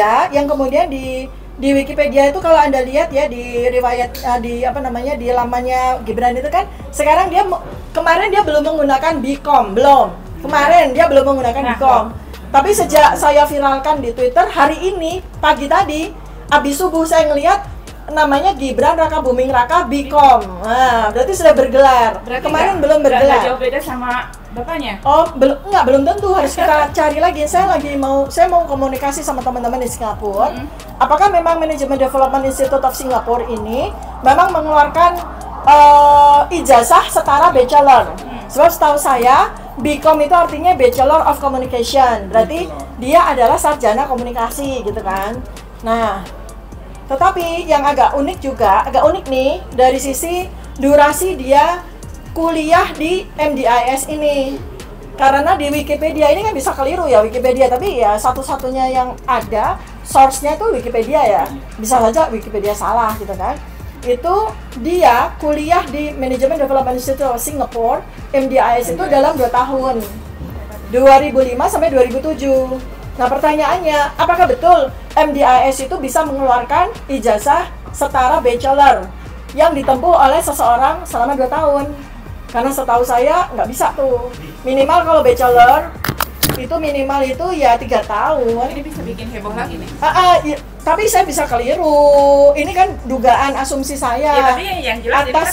ya, yang kemudian di Wikipedia itu kalau Anda lihat ya di riwayat di apa namanya di lamanya Gibran itu kan sekarang kemarin dia belum menggunakan Bcom, kemarin dia belum menggunakan Bcom. Tapi sejak saya viralkan di Twitter hari ini pagi tadi habis subuh saya ngelihat namanya Gibran Raka Buming Raka Bcom. Nah, berarti sudah bergelar. Berarti kemarin belum bergelar. Jauh beda sama bapaknya? Oh, belum tentu, harus kita cari lagi. Saya mau komunikasi sama teman-teman di Singapura. Apakah memang Management Development Institute of Singapore ini memang mengeluarkan ijazah setara bachelor? Sebab setahu saya Bcom itu artinya Bachelor of Communication. Berarti dia adalah sarjana komunikasi gitu kan. Nah, tetapi yang agak unik nih dari sisi durasi dia kuliah di MDIS ini. Karena di Wikipedia ini kan bisa keliru ya Wikipedia, tapi ya satu-satunya yang ada source-nya itu Wikipedia ya. Bisa saja Wikipedia salah gitu kan. Itu dia kuliah di Management Development Institute of Singapore, MDIS itu dalam 2 tahun. 2005 sampai 2007. Nah pertanyaannya, apakah betul MDIS itu bisa mengeluarkan ijazah setara bachelor yang ditempuh oleh seseorang selama 2 tahun? Karena setahu saya nggak bisa tuh. Minimal kalau bachelor itu minimal itu ya 3 tahun. Ini bisa bikin heboh lagi nih. Ya, tapi saya bisa keliru. Ini kan dugaan asumsi saya. Ya, tapi yang jelas ini kan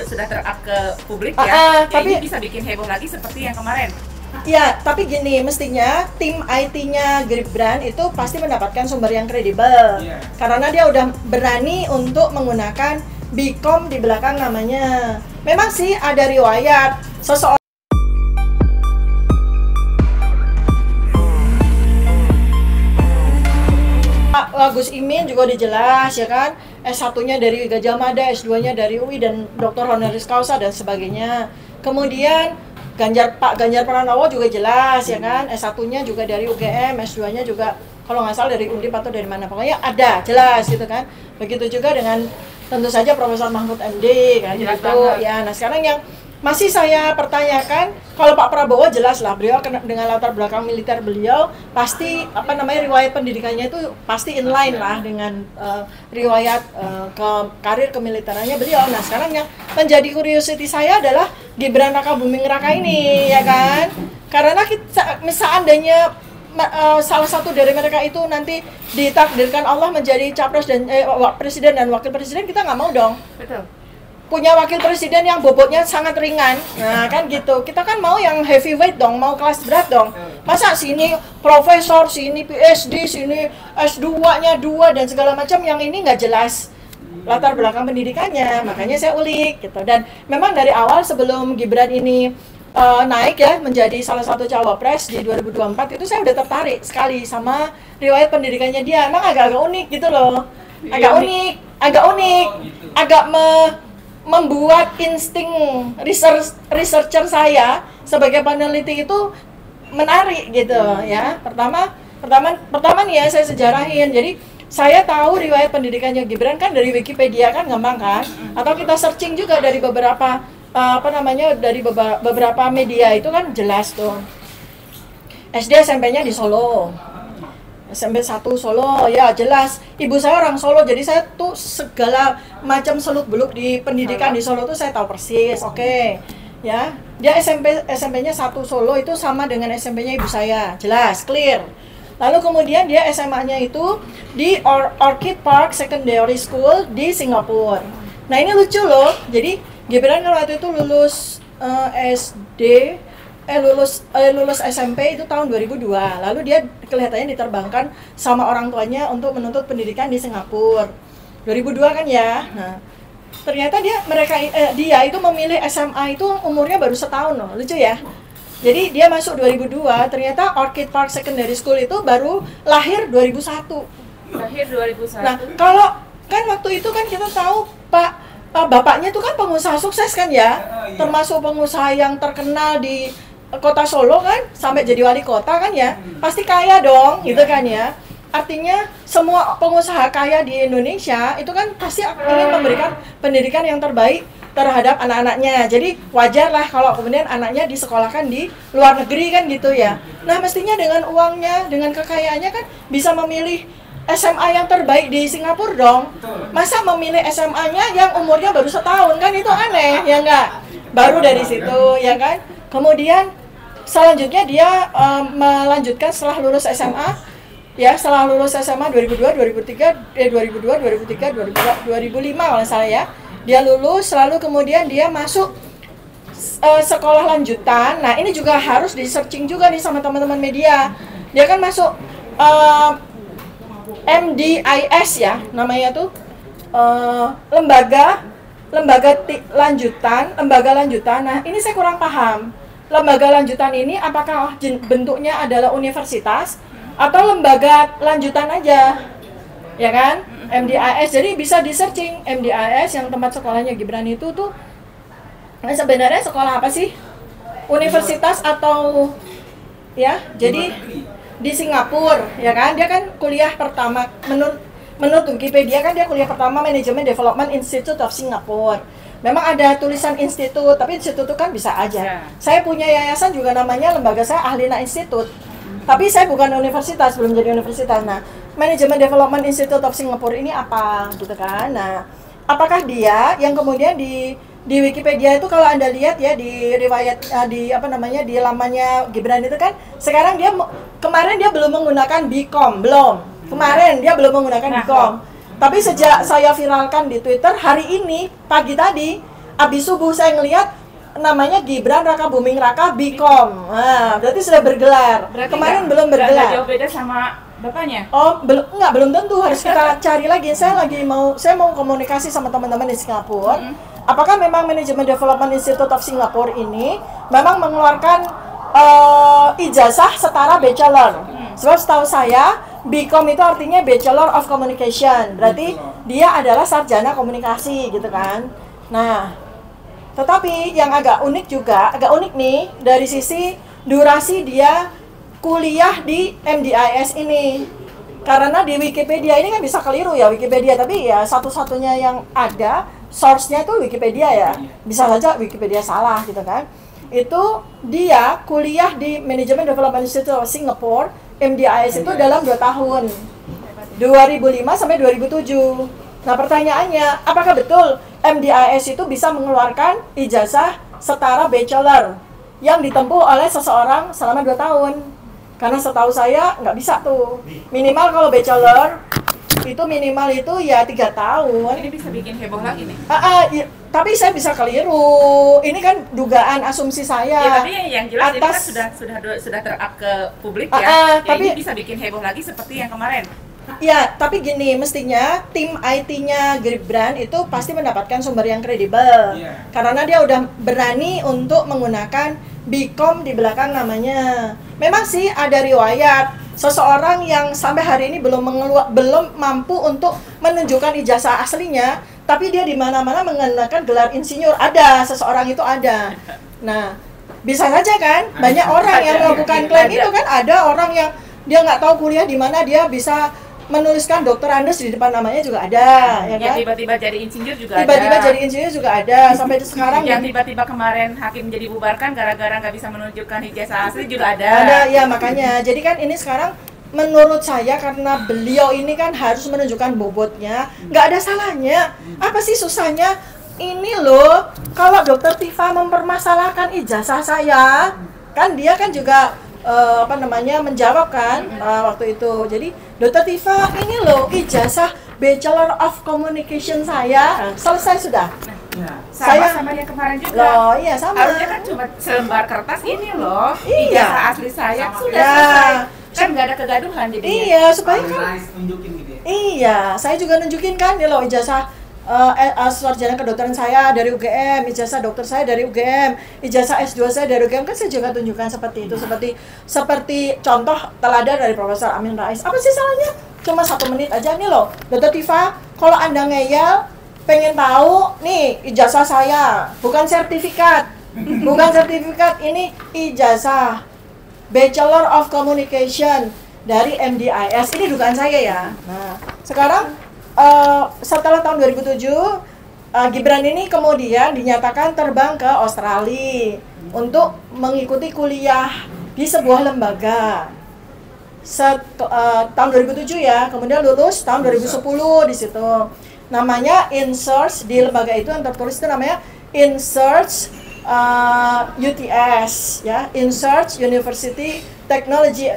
sudah ter-up ke publik ya. Tapi ini bisa bikin heboh lagi seperti yang kemarin. Ya, tapi gini, mestinya tim IT-nya Gibran itu pasti mendapatkan sumber yang kredibel. Karena dia udah berani untuk menggunakan Bcom di belakang namanya. Memang sih ada riwayat seseorang Gus Imin juga dijelas ya kan, S1-nya dari Gajah Mada, S2-nya dari UI dan Dr. Honoris Causa dan sebagainya. Kemudian Pak Ganjar Pranowo juga jelas ya kan, S1-nya juga dari UGM, S2-nya juga kalau nggak salah dari Undip atau dari mana, pokoknya ada jelas gitu kan. Begitu juga dengan tentu saja Profesor Mahfud MD kan gitu ya. Nah sekarang yang masih saya pertanyakan, kalau Pak Prabowo jelas lah beliau dengan latar belakang militer beliau pasti riwayat pendidikannya itu pasti inline lah dengan riwayat karir kemiliterannya beliau. Nah sekarang yang menjadi curiosity saya adalah Gibran Raka Buming Raka ini ya kan, karena seandainya salah satu dari mereka itu nanti ditakdirkan Allah menjadi capres dan presiden dan wakil presiden, kita nggak mau dong. Betul. Punya wakil presiden yang bobotnya sangat ringan, nah kan gitu. Kita kan mau yang heavyweight dong, mau kelas berat dong. Masa sini profesor, sini PhD, sini S2-nya 2 dan segala macam, yang ini nggak jelas latar belakang pendidikannya. Makanya saya ulik gitu. Dan memang dari awal sebelum Gibran ini naik ya menjadi salah satu cawapres di 2024 itu saya udah tertarik sekali sama riwayat pendidikannya dia. Emang agak-agak unik gitu loh. Agak membuat insting researcher saya sebagai peneliti itu menarik gitu ya. Pertama nih ya saya sejarahin. Jadi saya tahu riwayat pendidikannya Gibran kan dari Wikipedia kan gampang kan, atau kita searching juga dari beberapa dari beberapa media itu kan jelas tuh. SD SMP-nya di Solo. SMP 1 Solo, ya jelas. Ibu saya orang Solo, jadi saya tuh segala macam seluk-beluk di pendidikan di Solo tuh saya tahu persis. Oke. Ya. Dia SMP-nya 1 Solo itu sama dengan SMP-nya ibu saya. Jelas, clear. Lalu kemudian dia SMA-nya itu di Orchid Park Secondary School di Singapura. Nah, ini lucu loh. Jadi Gibran kalau waktu itu lulus lulus SMP itu tahun 2002. Lalu dia kelihatannya diterbangkan sama orang tuanya untuk menuntut pendidikan di Singapura. 2002 kan ya. Nah, ternyata dia itu memilih SMA itu umurnya baru setahun loh. Lucu ya. Jadi dia masuk 2002, ternyata Orchid Park Secondary School itu baru lahir 2001. Lahir 2001. Nah, kalau kan waktu itu kan kita tahu bapaknya itu kan pengusaha sukses kan ya. Termasuk pengusaha yang terkenal di kota Solo kan, sampai jadi wali kota kan ya, pasti kaya dong gitu kan ya. artinya semua pengusaha kaya di Indonesia itu kan pasti ingin memberikan pendidikan yang terbaik terhadap anak-anaknya. Jadi wajar lah kalau kemudian anaknya disekolahkan di luar negeri kan gitu ya. Nah mestinya dengan uangnya, dengan kekayaannya kan bisa memilih SMA yang terbaik di Singapura dong. Masa memilih SMA-nya yang umurnya baru setahun, kan itu aneh, ya enggak? Baru dari situ, ya kan? Kemudian selanjutnya dia melanjutkan setelah lulus SMA, ya setelah lulus SMA 2002, 2003, 2002, 2003, 2005 kalau saya ya. Dia lulus, lalu kemudian dia masuk sekolah lanjutan. Nah ini juga harus di searching juga nih sama teman-teman media. Dia kan masuk MDIS ya, namanya tuh lembaga lanjutan. Nah ini saya kurang paham. Lembaga lanjutan ini apakah bentuknya adalah universitas atau lembaga lanjutan aja? Ya kan, MDIS, jadi bisa di searching MDIS yang tempat sekolahnya Gibran itu tuh sebenarnya sekolah apa sih, universitas atau ya, jadi di Singapura ya kan, dia kan kuliah pertama menurut Wikipedia kan dia kuliah pertama Management Development Institute of Singapore. Memang ada tulisan institut, tapi institut itu kan bisa aja. Saya punya yayasan juga namanya lembaga saya Ahlina Institute. Tapi saya bukan universitas, belum jadi universitas. Nah, Management Development Institute of Singapore ini apa gitu kan? Nah, apakah dia yang kemudian di Wikipedia itu kalau Anda lihat ya di riwayat di lamanya Gibran itu kan sekarang kemarin dia belum menggunakan BCom, Kemarin dia belum menggunakan BCom. Tapi sejak saya viralkan di Twitter hari ini pagi tadi habis subuh saya ngelihat namanya Gibran Raka Buming Raka BCom. Nah, berarti sudah bergelar. Kemarin belum bergelar. Nggak jauh beda sama bapaknya? Oh, belum tentu, harus kita cari lagi. Saya mau komunikasi sama teman-teman di Singapura. Apakah memang Management Development Institute of Singapore ini memang mengeluarkan ijazah setara bachelor? Sebab setahu saya BCom itu artinya Bachelor of Communication. Berarti dia adalah sarjana komunikasi gitu kan. Nah, tetapi yang agak unik nih dari sisi durasi dia kuliah di MDIS ini. Karena di Wikipedia ini kan bisa keliru ya Wikipedia, tapi ya satu-satunya yang ada source-nya itu Wikipedia ya. Bisa saja Wikipedia salah gitu kan. Itu dia kuliah di Management Development Institute of Singapore, MDIS itu dalam 2 tahun. 2005 sampai 2007. Nah pertanyaannya, apakah betul MDIS itu bisa mengeluarkan ijazah setara bachelor yang ditempuh oleh seseorang selama 2 tahun? Karena setahu saya nggak bisa tuh. Minimal kalau bachelor itu minimal itu ya 3 tahun. Ini bisa bikin heboh lagi nih. Tapi saya bisa keliru. Ini kan dugaan asumsi saya. Ya, tapi yang jelas ini kan sudah ter-up ke publik ya. Tapi ini bisa bikin heboh lagi seperti yang kemarin. Ya, tapi gini, mestinya tim IT-nya Gibran itu pasti mendapatkan sumber yang kredibel. Karena dia udah berani untuk menggunakan BCom di belakang namanya. Memang sih ada riwayat seseorang yang sampai hari ini belum mampu untuk menunjukkan ijazah aslinya, tapi dia di mana-mana menggunakan gelar insinyur. Ada, seseorang itu ada. Nah, bisa saja kan? Banyak orang yang melakukan klaim itu kan, ada orang yang dia nggak tahu kuliah di mana, dia bisa menuliskan Dr. Andes di depan namanya juga ada, ya kan? Tiba-tiba jadi insinyur juga tiba-tiba jadi insinyur juga ada, sampai sekarang yang tiba-tiba kemarin hakim jadi bubarkan gara-gara nggak bisa menunjukkan ijazah asli juga ada. Ada, ya makanya. Jadi kan ini sekarang menurut saya karena beliau ini kan harus menunjukkan bobotnya, nggak ada salahnya. Apa sih susahnya? Ini loh, kalau Dokter Tifa mempermasalahkan ijazah saya, kan dia kan juga menjawab kan waktu itu. Jadi Dokter Tifa ini loh ijazah Bachelor of Communication saya selesai sudah. Sama yang kemarin juga. Loh, iya sama. Harusnya kan cuma selembar kertas ini loh. Iya. Ijazah asli saya sudah selesai. Kan nggak ada kegaduhan jadinya. Iya, supaya kan. Iya, saya juga nunjukin kan nih loh ijazah sarjana kedokteran saya dari UGM, ijazah dokter saya dari UGM, ijazah S2 saya dari UGM, kan saya juga tunjukkan seperti itu, seperti contoh teladan dari Profesor Amin Rais. Apa sih salahnya? Cuma 1 menit aja nih loh, Dokter Tifa, kalau Anda ngeyel, pengen tahu nih ijazah saya, bukan sertifikat, ini ijazah Bachelor of Communication dari MDIS. Ini dugaan saya ya. Nah, sekarang setelah tahun 2007 Gibran ini kemudian dinyatakan terbang ke Australia untuk mengikuti kuliah di sebuah lembaga. Tahun 2007 ya, kemudian lulus tahun 2010 di situ. Namanya InSearch, di lembaga itu yang tertulis itu namanya InSearch UTS ya, InSearch University Technology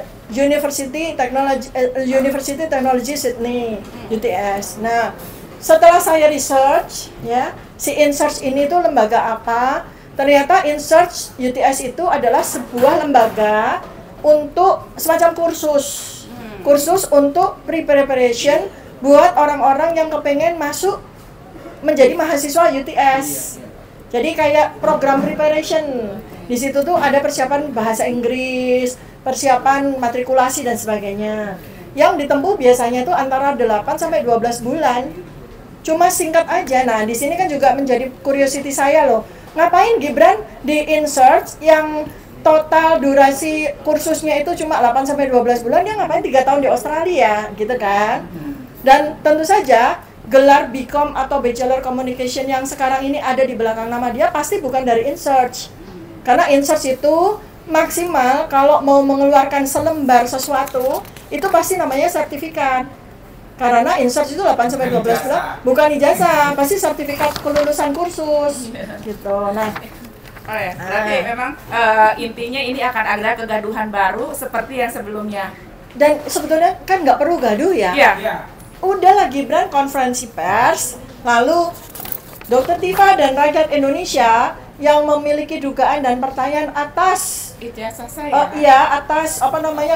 Sydney UTS. Nah, setelah saya research ya, si InSearch ini tuh lembaga apa? Ternyata InSearch UTS itu adalah sebuah lembaga untuk semacam kursus untuk preparation buat orang-orang yang kepengen masuk menjadi mahasiswa UTS. Jadi kayak program preparation. Di situ tuh ada persiapan bahasa Inggris, persiapan matrikulasi dan sebagainya. Yang ditempuh biasanya tuh antara 8 sampai 12 bulan. Cuma singkat aja. Nah, di sini kan juga menjadi curiosity saya loh. Ngapain Gibran di InSearch yang total durasi kursusnya itu cuma 8 sampai 12 bulan, dia ngapain 3 tahun di Australia, gitu kan? Dan tentu saja gelar BCom atau Bachelor Communication yang sekarang ini ada di belakang nama dia pasti bukan dari InSearch. Karena InSearch itu maksimal kalau mau mengeluarkan selembar sesuatu, itu pasti namanya sertifikat. Karena InSearch itu 8 sampai 12 bulan, bukan ijazah, pasti sertifikat kelulusan kursus. Gitu. Nah, berarti memang intinya ini akan ada kegaduhan baru seperti yang sebelumnya. Dan sebetulnya kan nggak perlu gaduh ya. Iya. Udahlah Gibran konferensi pers, lalu Dr. Tifa dan rakyat Indonesia yang memiliki dugaan dan pertanyaan atas ijazah saya. Atas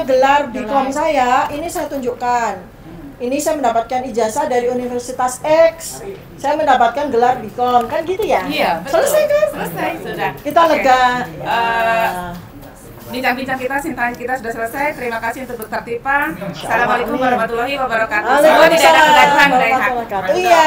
gelar BCom saya, ini saya tunjukkan. Ini saya mendapatkan ijazah dari Universitas X. Saya mendapatkan gelar BCom, kan gitu ya? Iya, betul. Selesai kan? Selesai, sudah. Kita lega. Bincang-bincang kita, sintahan kita sudah selesai. Terima kasih untuk Dr. Tifa. Assalamualaikum warahmatullahi wabarakatuh. Semoga tidak ada kegaduhan. Iya.